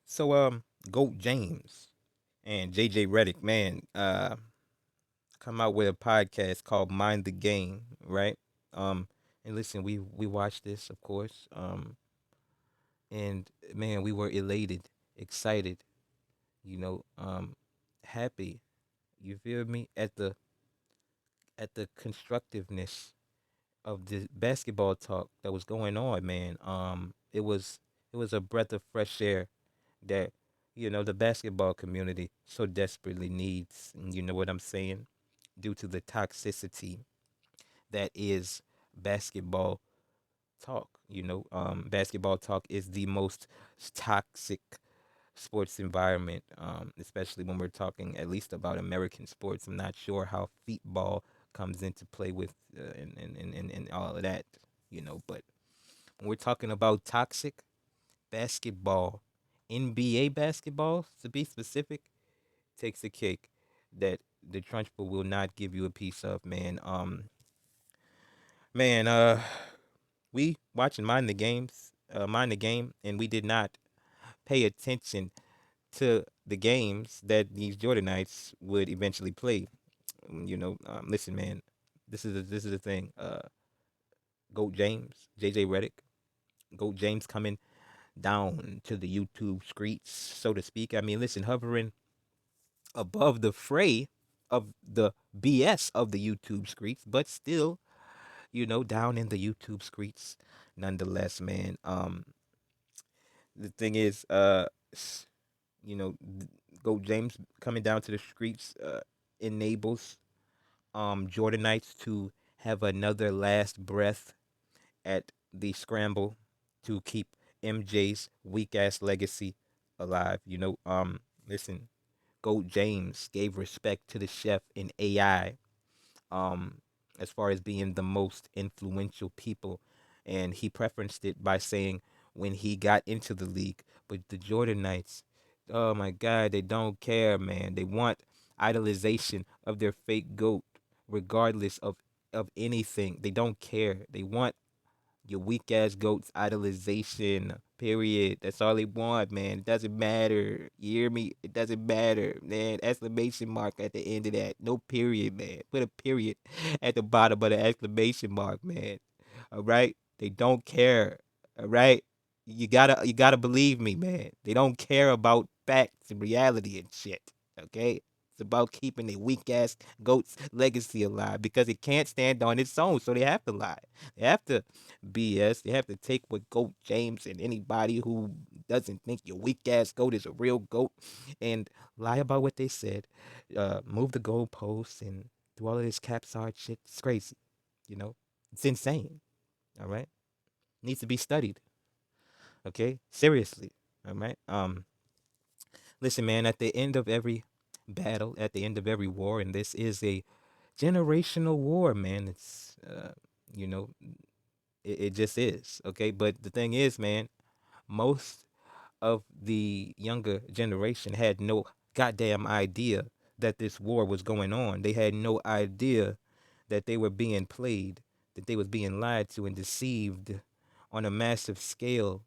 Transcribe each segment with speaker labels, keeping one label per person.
Speaker 1: So Goat James and JJ Reddick, man, come out with a podcast called Mind the Game, right? Um and listen, we watched this, of course. And man, we were elated, excited, you know, happy. You feel me? At the constructiveness of the basketball talk that was going on, man. It was a breath of fresh air that the basketball community so desperately needs. And you know what I'm saying? Due to the toxicity that is basketball talk. Basketball talk is the most toxic sports environment, especially when we're talking at least about American sports. I'm not sure how feetball comes into play with and all of that, but when we're talking about toxic basketball, NBA basketball to be specific, takes a cake that the Trunchbull will not give you a piece of, man. Man, we watching Mind the Game, and we did not pay attention to the games that these Jordanites would eventually play. Listen, man, this is the thing. Goat James, JJ Reddick, Goat James coming down to the YouTube streets, so to speak. I mean, listen, hovering above the fray of the BS of the YouTube streets, but still, down in the YouTube streets, nonetheless, man. The thing is, you know, Goat James coming down to the streets enables Jordanites to have another last breath at the scramble to keep MJ's weak ass legacy alive. Listen, Goat James gave respect to the chef in AI, um, as far as being the most influential people, and he preferenced it by saying when he got into the league. But the Jordanites, oh my God, they don't care, man. They want idolization of their fake goat, regardless of anything. They don't care. They want your weak ass goats idolization. Period. That's all they want, man. It doesn't matter. You hear me? It doesn't matter, man. Exclamation mark at the end of that. No period, man. Put a period at the bottom of the exclamation mark, man. All right? They don't care. All right? You gotta believe me, man. They don't care about facts and reality and shit. Okay? It's about keeping a weak ass goat's legacy alive because it can't stand on its own, so they have to lie. They have to BS. They have to take what Goat James and anybody who doesn't think your weak ass goat is a real goat and lie about what they said. Move the goalposts and do all of this capsard shit. It's crazy. You know, it's insane. All right, needs to be studied. Okay, seriously. All right. Listen, man. At the end of every battle, at the end of every war, and this is a generational war, man. It's you know, it just is. Okay, but the thing is, man, most of the younger generation had no goddamn idea that this war was going on. They had no idea that they were being played, that they was being lied to and deceived on a massive scale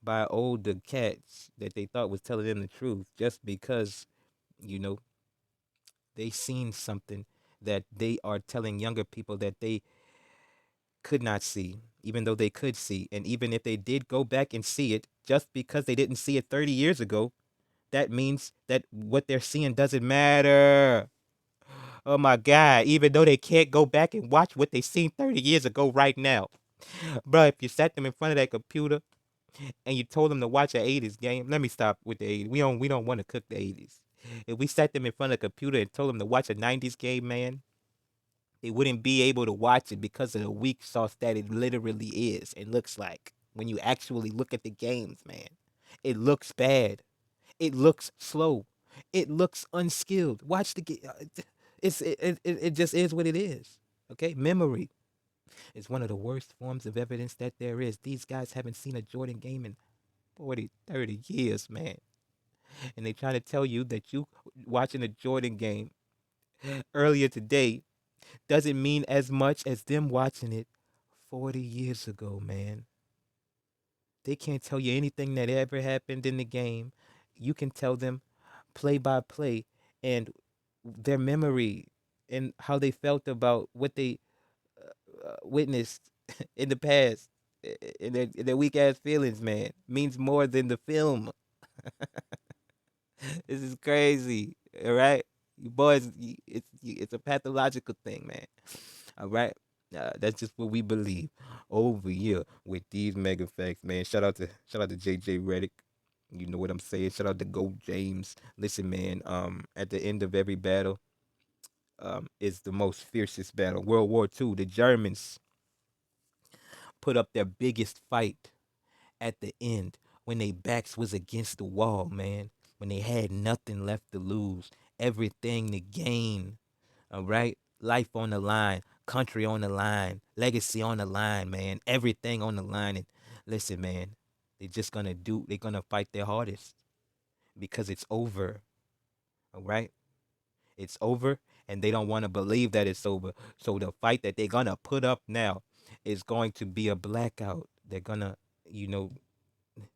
Speaker 1: by older cats that they thought was telling them the truth just because, you know, they seen something that they are telling younger people that they could not see, even though they could see. And even if they did go back and see it, just because they didn't see it 30 years ago, that means that what they're seeing doesn't matter. Oh my God, even though they can't go back and watch what they seen 30 years ago right now. Bro, if you sat them in front of that computer and you told them to watch an 80s game, let me stop with the 80s. We don't want to cook the 80s. If we sat them in front of the computer and told them to watch a 90s game, man, they wouldn't be able to watch it because of the weak sauce that it literally is and looks like. When you actually look at the games, man, it looks bad. It looks slow. It looks unskilled. Watch the game. It just is what it is. Okay, memory is one of the worst forms of evidence that there is. These guys haven't seen a Jordan game in 40, 30 years, man. And they trying to tell you that you watching a Jordan game earlier today doesn't mean as much as them watching it 40 years ago, man. They can't tell you anything that ever happened in the game. you can tell them play by play and their memory and how they felt about what they witnessed in the past. In their weak ass feelings, man, means more than the film. This is crazy. All right, you boys, it's a pathological thing, man. All right, that's just what we believe over here with these mega facts, man. Shout out to JJ Reddick. You know what I'm saying? Shout out to Go James. Listen, man. At the end of every battle, is the most fiercest battle. World War II. The Germans put up their biggest fight at the end when they backs was against the wall, man. When they had nothing left to lose, everything to gain. All right, life on the line, country on the line, legacy on the line, man. Everything on the line. And listen, man, they're gonna fight their hardest because it's over. All right, it's over, and they don't want to believe that it's over. So the fight that they're gonna put up now is going to be a blackout. They're gonna, you know,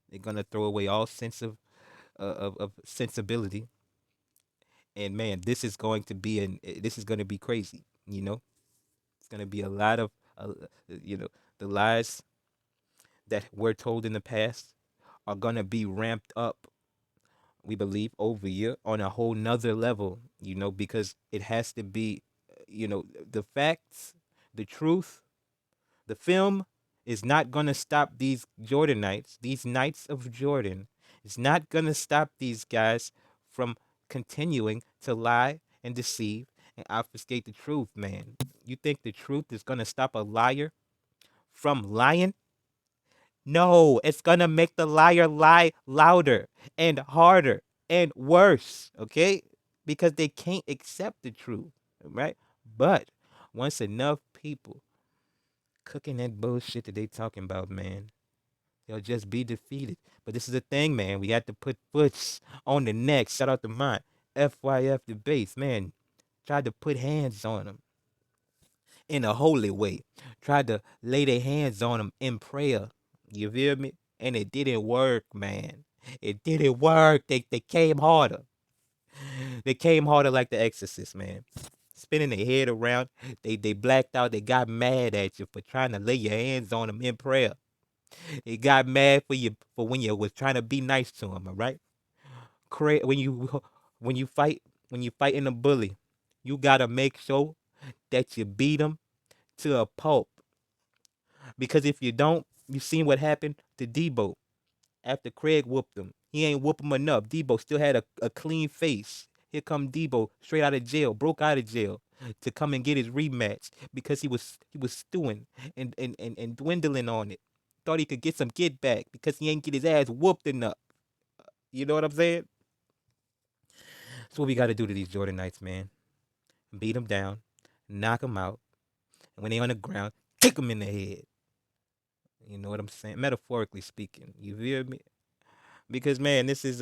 Speaker 1: they're gonna throw away all sense of sensibility. And man, this is gonna be crazy. It's gonna be a lot of, you know, the lies that were told in the past are gonna be ramped up. We believe over here on a whole nother level. Because it has to be, the facts, the truth. The film is not going to stop these Jordanites, these Knights of Jordan. It's not going to stop these guys from continuing to lie and deceive and obfuscate the truth, man. You think the truth is going to stop a liar from lying? No, it's going to make the liar lie louder and harder and worse, okay? Because they can't accept the truth, right? But once enough people cooking that bullshit that they talking about, man, they'll just be defeated. But this is the thing, man. We had to put foots on the neck. Shout out to mine. FYF debates, man. Tried to put hands on them in a holy way. Tried to lay their hands on them in prayer. You feel me? And it didn't work, man. It didn't work. They came harder. They came harder like the Exorcist, man. Spinning their head around. They blacked out. They got mad at you for trying to lay your hands on them in prayer. They got mad for you for when you was trying to be nice to them. All right. When you fight when you fighting a bully, you gotta make sure that you beat them to a pulp. Because if you don't, you seen what happened to Debo after Craig whooped him. He ain't whoop him enough. Debo still had a clean face. Here come Debo straight out of jail, broke out of jail to come and get his rematch because he was stewing and dwindling on it. Thought he could get some get back because he ain't get his ass whooped enough. You know what I'm saying? That's what we got to do to these Jordanites, man. Beat them down, knock them out, and when they on the ground, kick them in the head. You know what I'm saying? Metaphorically speaking, you feel me? Because man, this is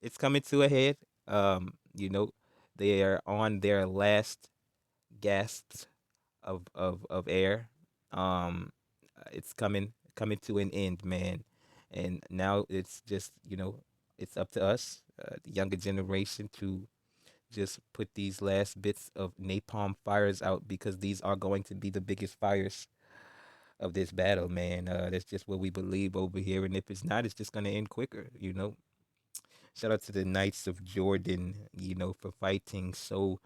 Speaker 1: it's coming to a head. They are on their last gasps of air. It's coming to an end, man. And now it's just it's up to us, the younger generation, to just put these last bits of napalm fires out because these are going to be the biggest fires of this battle, man. That's just what we believe over here, and if it's not, it's just gonna end quicker. Shout out to the Knights of Jordan, for fighting so,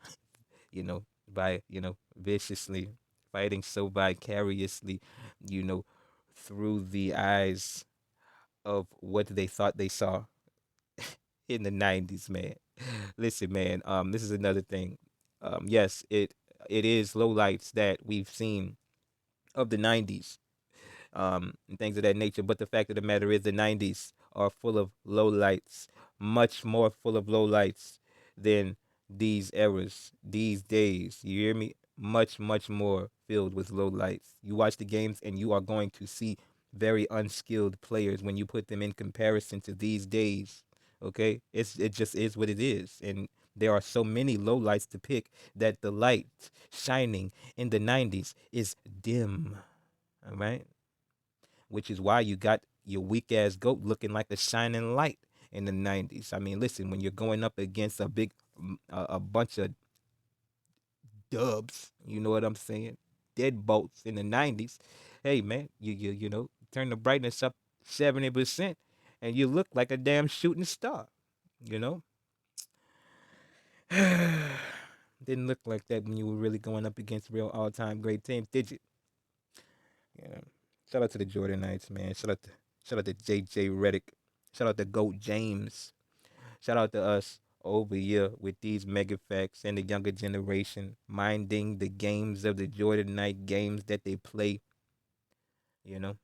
Speaker 1: viciously, fighting so vicariously, you know, through the eyes of what they thought they saw in the 90s, man. Listen, man, this is another thing. Yes, it is lowlights that we've seen of the 90s, and things of that nature. But the fact of the matter is, the 90s are full of lowlights, much more full of lowlights than these eras, these days. You hear me? Much, much more filled with lowlights. You watch the games, and you are going to see very unskilled players when you put them in comparison to these days. Okay, it just is what it is, and there are so many lowlights to pick that the light shining in the 90s is dim. All right, which is why you got your weak ass goat looking like a shining light in the '90s. I mean, listen, when you're going up against a bunch of dubs, you know what I'm saying? Deadbolts in the '90s. Hey man, you know, turn the brightness up 70%, and you look like a damn shooting star. You know, didn't look like that when you were really going up against real all-time great teams, did you? You know, shout out to the Jordanites, man. Shout out to JJ Reddick. Shout out to Goat James. Shout out to us over here with these mega facts and the younger generation minding the games of the Jordanite games that they play. You know,